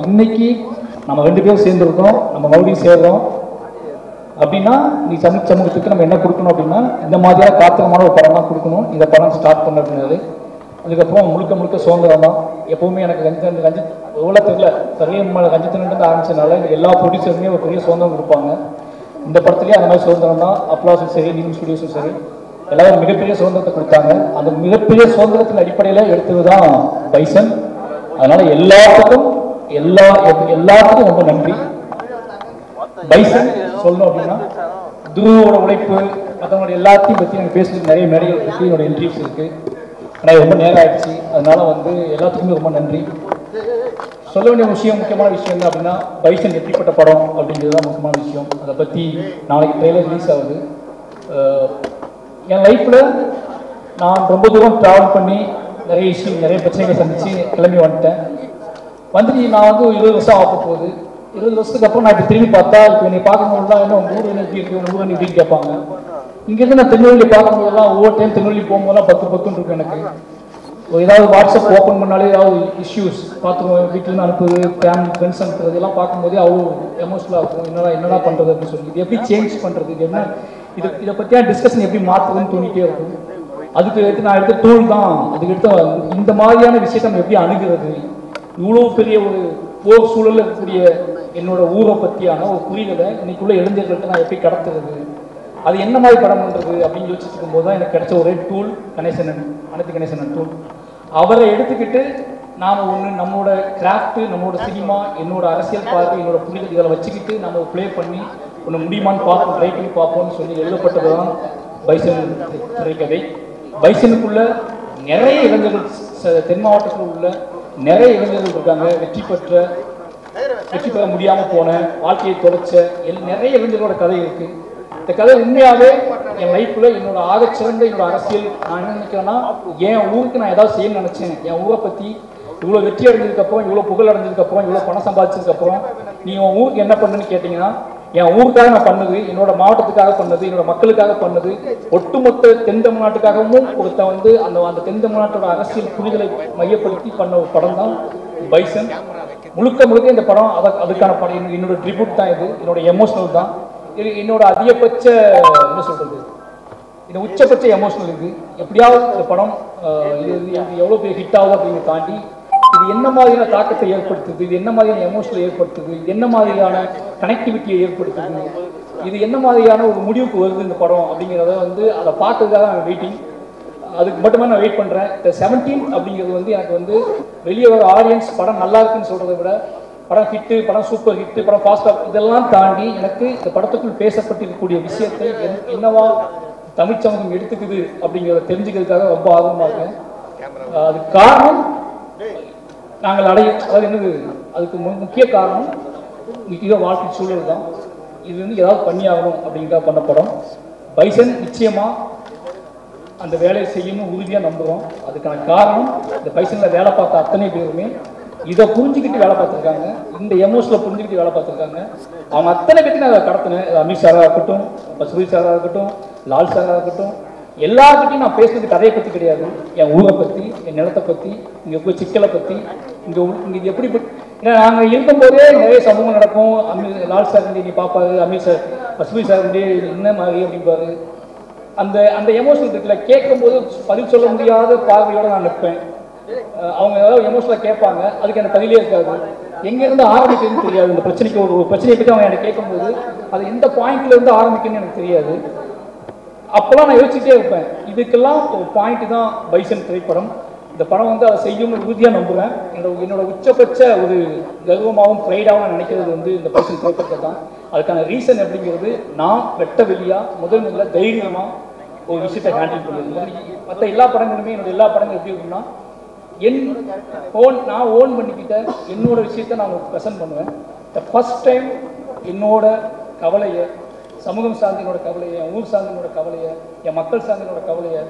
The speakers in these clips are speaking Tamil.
இன்னைக்கு நம்ம 2 பேரும் சேர்ந்துருக்கோம், நம்ம மறுபடியும் சேர்றோம் அப்படின்னா நீ சமூகத்துக்கு நம்ம என்ன கொடுக்கணும் அப்படின்னா இந்த மாதிரியான காத்திரமான ஒரு படம் தான் கொடுக்கணும். இந்த படம் ஸ்டார்ட் பண்ண அப்படின்னாரு. அதுக்கப்புறம் முழுக்க சுதந்திரம் தான். எப்பவுமே எனக்கு ரஞ்சித் எவ்வளோ தெரியல ரஞ்சித்லேருந்து ஆரம்பிச்சதுனால எனக்கு எல்லா ப்ரொடியூசருமே ஒரு பெரிய சுதந்திரம் கொடுப்பாங்க. இந்த படத்துலேயே அந்த மாதிரி சுதந்திரம் தான். அப்ளாஸும் சரி, நீம் ஸ்டுடியோஸும் சரி, எல்லாரும் மிகப்பெரிய சுதந்திரத்தை கொடுத்தாங்க. அந்த மிகப்பெரிய சுதந்திரத்தின் அடிப்படையில் எடுத்தது தான் பைசன். அதனால எல்லாத்துக்கும் ரொம்ப நன்றி. பைசன் சொல்லணும் அப்படின்னா துருவோட உழைப்பு மற்றவங்களோட எல்லாத்தையும் பற்றி எனக்கு பேசுறதுக்கு நிறைய மேடைகள் பற்றி என்னோட இன்டர்வியூஸ் இருக்கு. ஆனால் ரொம்ப நேரம் ஆயிடுச்சு. அதனால எல்லாத்துக்குமே ரொம்ப நன்றி. சொல்ல வேண்டிய முக்கியமான விஷயம் என்ன அப்படின்னா பைசன் எப்படிப்பட்ட படம் அப்படிங்கிறது தான் முக்கியமான விஷயம். அதை பற்றி நாளைக்கு ட்ரெய்லர் ரிலீஸ் ஆகுது. என் லைஃப்பில் நான் ரொம்ப தூரம் ட்ராவல் பண்ணி நிறைய பிரச்சனைகளை சந்தித்து கிளம்பி வந்துட்டேன். நான் 20 வருஷம் ஆக போகுது. 20 வருஷத்துக்கு அப்புறம் நான் இப்போ திரும்பி பார்த்தா இப்போ என்னை பார்க்கும்போதுலாம் என்ன உங்கள் ஊர் எப்படி இருக்குது, உங்கள் ஊர் எப்படின்னு கேட்பாங்க. இங்கேருந்து நான் திருநெல்வேலி பார்க்கும்போதெல்லாம் ஒவ்வொரு டைம் திருநெல்வேலி போகும்போதெல்லாம் 10 இருக்கும். எனக்கு ஏதாவது வாட்ஸ்அப் ஓப்பன் பண்ணாலே ஏதாவது இஷ்யூஸ் பார்த்துருவோம், வீட்டிலேருந்து அனுப்புது, ஃப்ரெண்ட்ஸ் அனுப்புறது எல்லாம் பார்க்கும்போதே அவ்வளோ எமோஷனலாக இருக்கும். என்னடா பண்ணுறது அப்படின்னு சொல்லி இது எப்படி சேஞ்ச் பண்ணுறது, இது என்ன, இதை பற்றியான டிஸ்கஷன் எப்படி மாற்றுறதுன்னு தோணிட்டே இருக்கும். அதுக்கு நான் எடுத்த டூல் தான். அதுக்கு எடுத்த இந்த மாதிரியான விஷயத்தை நம்ம எப்படி அணுகிறது, இவ்வளோ பெரிய ஒரு போர் சூழலில் இருக்கக்கூடிய என்னோட ஊரை பற்றியான ஒரு புரிதலை இன்னைக்குள்ள இளைஞர்களுக்கு நான் எப்படி கடத்துறது, அது என்ன மாதிரி படம் பண்ணுறது அப்படின்னு யோசிச்சுட்டு இருக்கும்போது தான் எனக்கு கிடைச்ச ஒரே டூல் அனைத்து கணேசன் டூல். அவரை எடுத்துக்கிட்டு நாம் நம்மளோட கிராஃப்ட்டு, நம்மளோட சினிமா, என்னோட அரசியல் பார்வை, என்னோட புரிதல் இதில் வச்சுக்கிட்டு நம்ம ப்ளே பண்ணி முடியுமான்னு பார்ப்போம், ட்ரை பண்ணி பார்ப்போம்னு சொல்லி எழுதப்பட்டது தான் பைசன் திரைக்கதை. பைசனுக்குள்ள நிறைய இளைஞர்கள், தென் மாவட்டத்தில் உள்ள நிறைய இளைஞர்கள் இருக்காங்க. வெற்றி பெற முடியாமல் போன, வாழ்க்கையை தொலைச்ச நிறைய இளைஞர்களோட கதை இருக்கு. இந்த கதை உண்மையாகவே என் லைஃப்பில் என்னோட ஆகச்சிறந்த என்னோட அரசியல் நான் என்ன நினைக்கிறேன்னா, என் ஊருக்கு நான் ஏதாவது செய்யணும்னு நினச்சேன். என் ஊரை பற்றி இவ்வளோ வெற்றி அடைஞ்சதுக்கப்புறம், இவ்வளோ புகழ் அடைஞ்சதுக்கப்புறம், இவ்வளோ பணம் சம்பாதிச்சதுக்கப்புறம் நீ உன் ஊருக்கு என்ன பண்ணுன்னு கேட்டிங்கன்னா, என் ஊருக்காக நான் பண்ணது, என்னோட மாவட்டத்துக்காக பண்ணது, என்னோட மக்களுக்காக பண்ணது, ஒட்டுமொத்த தென் தமிழ்நாட்டுக்காகவும் ஒருத்த அந்த தென் தமிழ்நாட்டோட அரசியல் புரிதலை மையப்படுத்தி பண்ண ஒரு படம் தான் பைசன். முழுக்க இந்த படம் அதுக்கான படம். என்னோட ட்ரிபியூட் தான் இது, என்னோட எமோஷனல் தான் இது, என்னோட அதிகபட்ச என்ன சொல்றது, இந்த உச்சபட்ச எமோஷனல் இது. எப்படியாவது இந்த படம் இது எவ்வளோ பெரிய ஹிட் ஆகுது அப்படின்னு தாண்டி இது என்ன மாதிரியான தாக்கத்தை ஏற்படுத்துது, இது என்ன மாதிரியான எமோஷனல் ஏற்படுத்துது, இது என்ன மாதிரியான கனெக்டிவிட்டியை ஏற்படுத்துது, இது என்ன மாதிரியான ஒரு முடிவுக்கு வருது இந்த படம் அப்படிங்கிறத அதை பார்க்கறதுக்காக நான் வெயிட்டிங். அதுக்கு மட்டுமே நான் வெயிட் பண்ணுறேன். இந்த 17 அப்படிங்கிறது எனக்கு வெளியே வர ஆடியன்ஸ் படம் நல்லா இருக்குன்னு சொல்கிறத விட படம் ஹிட்டு, படம் சூப்பர் ஹிட்டு, படம் ஃபாஸ்டாக இதெல்லாம் தாண்டி எனக்கு இந்த படத்துக்குள் பேசப்பட்டிருக்கக்கூடிய விஷயத்தை என்னவா தமிழ் சமூகம் எடுத்துக்குது அப்படிங்கிறத தெரிஞ்சுக்கிறதுக்காக ரொம்ப ஆர்வமாக இருக்கேன். அதுக்கு காரணம் நாங்கள் அதாவது என்னது, அதுக்கு முக்கிய காரணம் இதோ வாழ்க்கை சூழல் தான். இது ஏதாவது பண்ணி ஆகணும் அப்படிங்கிறத பண்ண படம் பைசன். நிச்சயமாக அந்த வேலையை செய்யணும் உறுதியாக நம்புகிறோம். அதுக்கான காரணம் இந்த பைசனில் வேலை பார்த்த அத்தனை பேருமே இதை புரிஞ்சுக்கிட்டு வேலை பார்த்துருக்காங்க, இந்த எமோஷனில் புரிஞ்சுக்கிட்டு வேலை பார்த்துருக்காங்க. அவங்க அத்தனை பேர்த்தையும் நான் அதை கடத்தினேன். அமீர் சாராக இருக்கட்டும், பசுபதி சாராக இருக்கட்டும், லால் சாராக இருக்கட்டும், எல்லாருக்கிட்டையும் நான் பேசுறது கதையை பற்றி கிடையாது, என் ஊரை பற்றி, என் நிலத்தை பற்றி, இங்கே போய் சிக்கலை பற்றி, இங்கே இது எப்படி. ஏன்னா நாங்கள் இருக்கும்போதே நிறைய சமூகம் நடக்கும். லால் சார் நீ பார்ப்பாரு, அமீர் சார் பசுபதி சார் என்ன மாதிரி அப்படின்பாரு. அந்த எமோஷனல் இருக்குல்ல, கேட்கும்போது பதில் சொல்ல முடியாத பார்வையோடு நான் நிற்பேன். அவங்க ஏதாவது எமோஷனலாக கேட்பாங்க, அதுக்கு எனக்கு பதிலே இருக்காது. எங்கேருந்து ஆரம்பிக்குதுன்னு தெரியாது. இந்த பிரச்சனைக்கு ஒரு பிரச்சனையை பற்றி அவங்க எனக்கு கேட்கும்போது அது எந்த பாயிண்ட்லேருந்து ஆரம்பிக்குன்னு எனக்கு தெரியாது. அப்போல்லாம் நான் யோசிச்சுட்டே இருப்பேன். இதுக்கெல்லாம் ஒரு பாயிண்ட் தான் பைசன் திரைப்படம். இந்த படம் அதை செய்யும்னு உறுதியாக நம்புகிறேன். என்னோட உச்சபட்ச ஒரு கர்வமாகவும் ப்ரைடாகவும் நான் நினைக்கிறது இந்த பைசன் திரைப்படத்தை தான். அதுக்கான ரீசன் அப்படிங்கிறது, நான் வெட்ட வெளியாக முதல்ல தைரியமாக ஒரு விஷயத்தை ஹேண்டில் பண்ணுறது. மற்ற எல்லா படங்களுமே என்னோட எல்லா படங்களும் எப்படி இருக்குன்னா, நான் ஓன் பண்ணிக்கிட்ட என்னோட விஷயத்தை நான் ப்ரெசென்ட் பண்ணுவேன். த ஃபர்ஸ்ட் டைம் என்னோட கவலையை, சமூகம் சார்ந்த என்னோட கவலையை, என் ஊர் சார்ந்த என்னோட கவலையை, என் மக்கள் சார்ந்த என்னோட கவலையை,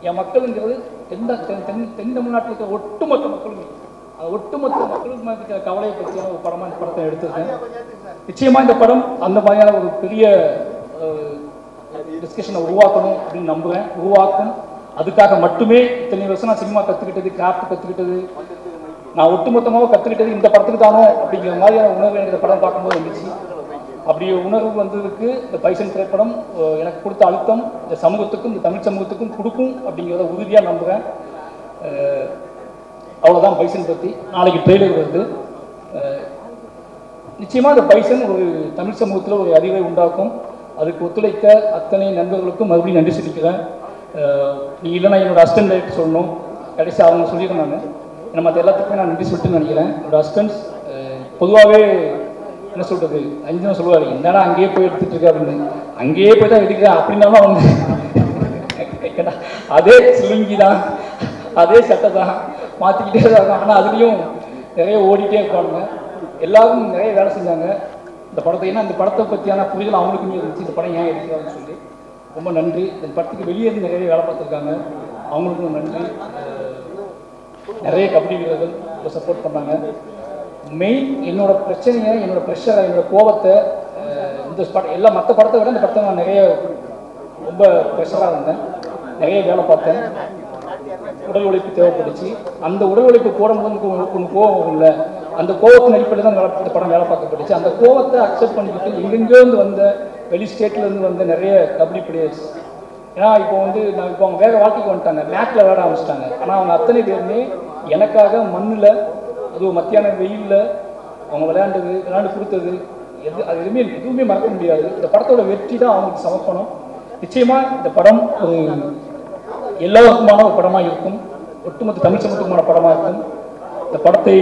என் மக்களுங்கிறது தென் தமிழ்நாட்டில் இருக்கிற ஒட்டுமொத்த மக்களுமே, ஒட்டுமொத்த மக்களுக்கு இருக்கிற கவலையை பற்றியான ஒரு படமாக இந்த படத்தை எடுத்திருக்கேன். நிச்சயமாக இந்த படம் அந்த மாதிரியான ஒரு பெரிய டிஸ்கஷனை உருவாக்கணும் அப்படின்னு நம்புகிறேன். உருவாக்கும். அதுக்காக மட்டுமே இத்தனை வருஷம் நான் சினிமா கற்றுக்கிட்டது, கிராஃப்ட் கற்றுக்கிட்டது, நான் ஒட்டுமொத்தமாக கற்றுக்கிட்டது இந்த படத்துக்கு தானோ அப்படிங்கிற மாதிரியான உணர்வு எனக்கு இந்த படம் பார்க்கும்போது வந்துச்சு. அப்படி உணர்வு வந்ததுக்கு இந்த பைசன் திரைப்படம் எனக்கு கொடுத்த அழுத்தம் இந்த சமூகத்துக்கும் இந்த தமிழ் சமூகத்துக்கும் கொடுக்கும் அப்படிங்கிறத உறுதியாக நம்புகிறேன். அவ்வளோதான் பைசன் பற்றி. நாளைக்கு ட்ரெய்லர் வருது. நிச்சயமாக இந்த பைசன் ஒரு தமிழ் சமூகத்தில் ஒரு அறிவை உண்டாக்கும். அதுக்கு ஒத்துழைத்த அத்தனை நண்பர்களுக்கும் மறுபடியும் நன்றி சொல்லிக்கிறேன். நீ இல்லைன்னா என்னோட அசிஸ்டன்ட் டைரக்டர் சொல்லணும். கடைசி அவங்க சொல்லிடுறேன். நான் மற்ற எல்லாத்துக்குமே நான் நன்றி சொல்லிட்டு நினைக்கிறேன். என்னோட அசிஸ்டன்ஸ் பொதுவாகவே என்ன சொல்கிறது, அஞ்சு சொல்லுவார், என்னடா அங்கேயே போய் எடுத்துகிட்டு இருக்க அப்படின்னு. அங்கேயே போய் தான் எடுக்கிறேன் அப்படின்னாலும் அவங்க அதே சிலுங்கி தான், அதே சட்டை தான் மாற்றிக்கிட்டே தான் இருக்காங்க. ஆனால் அதுலேயும் நிறைய ஓடிட்டே இருப்பாங்க. எல்லாரும் நிறைய வேலை செஞ்சாங்க இந்த படத்தை. ஏன்னா இந்த படத்தை பற்றியான புரிதல் அவங்களுக்குமே இருந்துச்சு, இந்த படம் ஏன் எடுக்கிறாங்கன்னு சொல்லி. ரொம்ப நன்றி. இந்த படத்துக்கு வெளியே இருந்து நிறைய வேலை பார்த்துருக்காங்க, அவங்களுக்கும் நன்றி. நிறைய கபடி வீரர்கள் ரொம்ப சப்போர்ட் பண்ணாங்க. மெயின் என்னோட பிரச்சனையை, என்னோட ப்ரெஷரை, என்னோட கோபத்தை இந்த படம் எல்லா மற்ற படத்தை விட இந்த படத்தை நான் நிறைய ரொம்ப ப்ரெஷராக இருந்தேன். நிறைய வேலை பார்த்தேன். உடல் உழைப்பு தேவைப்பட்டுச்சு. அந்த உடல் உழைப்பு போடும்போது ஒன்று கோபம் இல்லை, அந்த கோபத்தின் அடிப்படையில் தான் இந்த படம் வேலை பார்க்கப்பட்டுச்சு. அந்த கோபத்தை அக்செப்ட் பண்ணிக்கிட்டு எங்கெங்கேருந்து வந்த வெளி ஸ்டேட்லேருந்து வந்த நிறைய கபடி பிளேயர்ஸ், ஏன்னா இப்போ நான் இப்போ அவங்க வேறு வாழ்க்கைக்கு வந்துட்டாங்க, மேட்டில் விளையாட ஆரம்பிச்சிட்டாங்க. ஆனால் அவங்க அத்தனை பேருமே எனக்காக மண்ணில், அதுவும் மத்தியான வெயிலில் அவங்க விளையாண்டு கொடுத்தது அது எதுவுமே மறக்க முடியாது. இந்த படத்தோட வெற்றி தான் அவங்களுக்கு சமர்ப்பணம். நிச்சயமாக இந்த படம் ஒரு எல்லாருக்குமான ஒரு படமாக இருக்கும், ஒட்டுமொத்த தமிழ் சமூகத்துக்குமான படமாக இருக்கும். இந்த படத்தை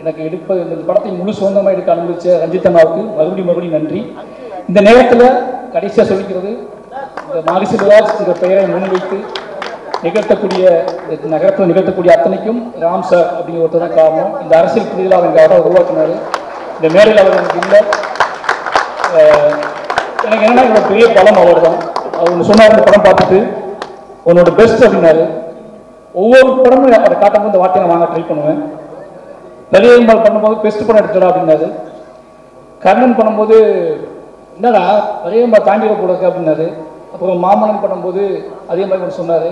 எனக்கு இந்த படத்தை முழு சொந்தமாக எடுக்க அனுமதிச்ச ரஞ்சித் அண்ணாவுக்கு மறுபடியும் நன்றி. இந்த நேரத்தில் கடைசியாக சொல்லிக்கிறது, இந்த மாரிசெல்வராஜ் என்ற பெயரை முன்வைத்து நகரத்தில் நிகழ்த்தக்கூடிய அத்தனைக்கும் ராம் சார் அப்படிங்கிற ஒருத்தர் தான் காரணம். இந்த அரசியல் புரிதலை அவங்க உருவாக்கினார். இந்த மேடையில் அவர் எனக்கு இல்லை. எனக்கு என்னன்னா என்னோட பெரிய பலம் அவர் தான். அவர் சொன்னார், இந்த படம் பார்த்துட்டு உன்னோட பெஸ்ட் அப்படின்னாரு. ஒவ்வொரு படமும் அதை காட்டும் போது இந்த வார்த்தையை நான் வாங்க ட்ரை பண்ணுவேன். பெரியம்பால் பண்ணும்போது பெஸ்ட் படம் எடுத்துடா அப்படின்னாரு. கர்ணன் பண்ணும்போது என்னடா பெரியம்பால் தாண்டிட கூடாது அப்படின்னாரு. அப்புறம் மாமன்னன் பண்ணும்போது அதே மாதிரி ஒன்று சொன்னார்.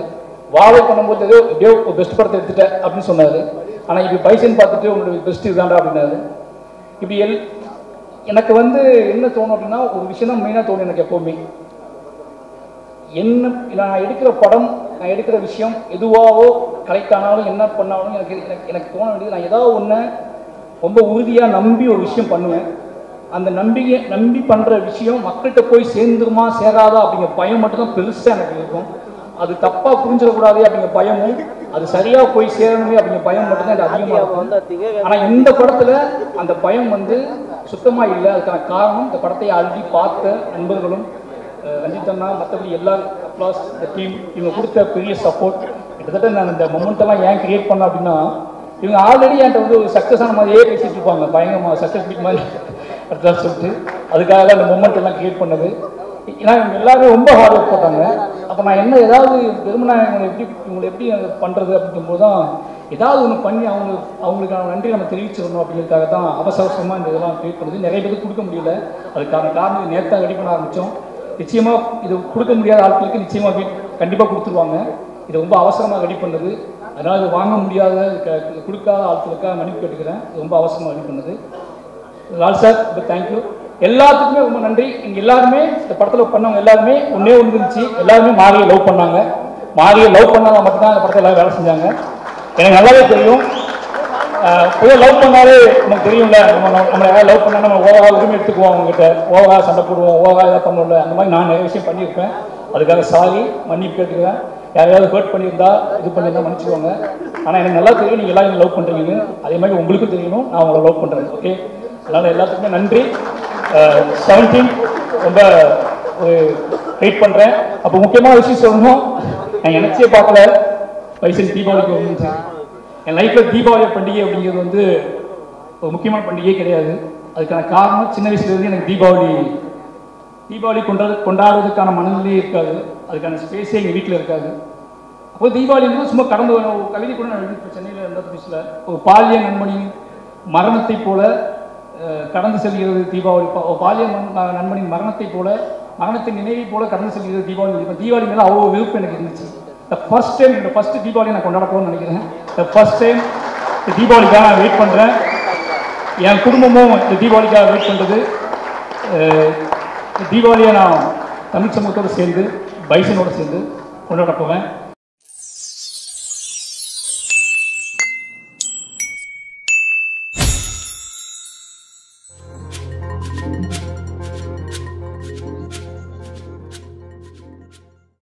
வாவை பண்ணும்போது எப்படியோ பெஸ்ட் படத்தை எடுத்துட்ட அப்படின்னு சொன்னார். ஆனால் இப்படி பைசன் பார்த்துட்டு உங்களுடைய பெஸ்ட் இதுதான்டா அப்படின்னாரு. இப்படி எனக்கு என்ன தோணும் அப்படின்னா, ஒரு விஷயம் தான் மெயினாக தோணும் எனக்கு எப்போவுமே. நான் எடுக்கிற படம், நான் எடுக்கிற விஷயம் எதுவாகவோ கரெக்டானாலும் என்ன பண்ணாலும் எனக்கு தோண வேண்டியது, நான் ஏதாவது ஒன்று ரொம்ப உறுதியாக நம்பி ஒரு விஷயம் பண்ணுவேன். அந்த நம்பி பண்ணுற விஷயம் மக்கள்கிட்ட போய் சேர்ந்துருமா சேராதா அப்படிங்கிற பயம் மட்டும்தான் பெருசாக எனக்கு இருக்கும். அது தப்பாக புரிஞ்சிடக்கூடாது அப்படிங்கிற பயமும், அது சரியாக போய் சேரணுமே அப்படிங்கிற பயம் மட்டும்தான் எனக்கு அதிகமாக இருக்கும். ஆனால் இந்த படத்தில் அந்த பயம் சுத்தமாக இல்லை. அதுக்கான காரணம் இந்த படத்தை ஆல்ரெடி பார்த்த நண்பர்களும், ரஞ்சித் அண்ணா, மற்றபடி எல்லா அப்ளாஸ், இந்த டீம் இவங்க கொடுத்த பெரிய சப்போர்ட். கிட்டத்தட்ட நான் இந்த மொமெண்ட்டெல்லாம் ஏன் கிரியேட் பண்ணேன் அப்படின்னா, இவங்க ஆல்ரெடி என்கிட்ட ஒரு சக்ஸஸான மாதிரியே பேசிட்டு இருப்பாங்க, பயங்கரமாக சக்ஸஸ் மீட் மாதிரி அடுத்ததான் சொல்லிட்டு. அதுக்காக தான் இந்த மொமெண்ட் எல்லாம் கிரியேட் பண்ணது. ஏன்னா இவங்க எல்லாருமே ரொம்ப ஹார்ட் ஒர்க் போட்டாங்க. அப்போ நான் ஏதாவது வெறுமனா இவங்களை எப்படி பண்ணுறது அப்படிங்கும்போது தான் ஏதாவது ஒன்று பண்ணி அவங்களுக்கான நன்றி நம்ம தெரிவிச்சிடணும் அப்படிங்கிறதுக்காக தான் அவசரமாக இந்த இதெல்லாம் கிரியேட் பண்ணுது. நிறைய பேருக்கு கொடுக்க முடியல. அதுக்கான காரணம் நேரத்தான் ரெடி பண்ண ஆரம்பித்தோம். நிச்சயமாக இது கொடுக்க முடியாத ஆட்களுக்கு நிச்சயமாக கண்டிப்பாக கொடுத்துருவாங்க. இது ரொம்ப அவசரமாக ரெடி பண்ணது. அதனால் இது வாங்க முடியாத கொடுக்காத ஆட்களுக்காக மன்னிப்பு கேட்டுக்கிறேன். இது ரொம்ப அவசரமாக ரெடி பண்ணது. லால் சார் ரொம்ப தேங்க்யூ. எல்லாத்துக்குமே ரொம்ப நன்றி. இங்கே எல்லாருமே இந்த படத்தில் பண்ணவங்க எல்லாருமே ஒன்றே ஒன்று இருந்துச்சு, எல்லாருமே மாரியை லவ் பண்ணாங்க. மாரியை லவ் பண்ணால் மட்டும்தான் அந்த படத்தில் எல்லாம் வேலை செஞ்சாங்க. எனக்கு நல்லாவே தெரியும். பொதுவாக லவ் பண்ணாலே நமக்கு தெரியும்ல, நம்ம யாராவது லவ் பண்ணால் நம்ம ஓவராக உரிமை எடுத்துக்குவோம், அவங்ககிட்ட ஓவராக சண்டை போடுவோம், ஓவராக இதாக பண்ணல. அந்த மாதிரி நான் நிறைய விஷயம் பண்ணியிருப்பேன். அதுக்காக சாரி, மன்னிப்பு கேட்டுக்கிறேன். யாரையாவது ஹர்ட் பண்ணியிருந்தா இது பண்ணியிருந்தா மன்னிச்சுக்கோங்க. ஆனால் எனக்கு நல்லா தெரியும் நீங்கள் எல்லாம் லவ் பண்ணுறீங்கன்னு. அதே மாதிரி உங்களுக்கும் தெரியணும் நான் உங்களை லவ் பண்ணுறேன். ஓகே, அதனால் எல்லாத்துக்குமே நன்றி. 17 ரொம்ப ஒரு வெயிட் பண்ணுறேன். அப்போ முக்கியமான விஷயம் சொல்லணும், நான் நினச்சே பார்க்கல பைசன் தீபாவளிக்கு வந்து என் லைஃப்பில் தீபாவளி பண்டிகை அப்படிங்கிறது ஒரு முக்கியமான பண்டிகையே கிடையாது. அதுக்கான காரணம் சின்ன வயசுலேருந்து எனக்கு தீபாவளி கொண்டாடுறதுக்கான மனநிலையே இருக்காது, அதுக்கான ஸ்பேஸே எங்கள் வீட்டில் இருக்காது. அப்போ தீபாவளி சும்மா கடந்து கவிதை கூட நான் எழுதி சென்னையில் இருந்த புதுசில் ஒரு பாலிய நண்பனின் மரணத்தை போல கடந்து செல்கிறது தீபாவளி. பாலிய நண்பனின் மரணத்தின் நினைவை போல கடந்து செல்கிறது தீபாவளி. தீபாவளி மேலே அவ்வளோ விருப்பம் எனக்கு இருந்துச்சு. ஃபர்ஸ்ட் டைம் தீபாவளி நான் கொண்டாட போகணும்னு நினைக்கிறேன். ஃபர்ஸ்ட் டைம் இந்த தீபாவளிக்காக நான் வெயிட் பண்ணுறேன். என் குடும்பமும் இந்த தீபாவளிக்காக வெயிட் பண்ணுறது. தீபாவளியை நான் தமிழ் சமூகத்தோடு சேர்ந்து பைசனோடு சேர்ந்து கொண்டாட போவேன்.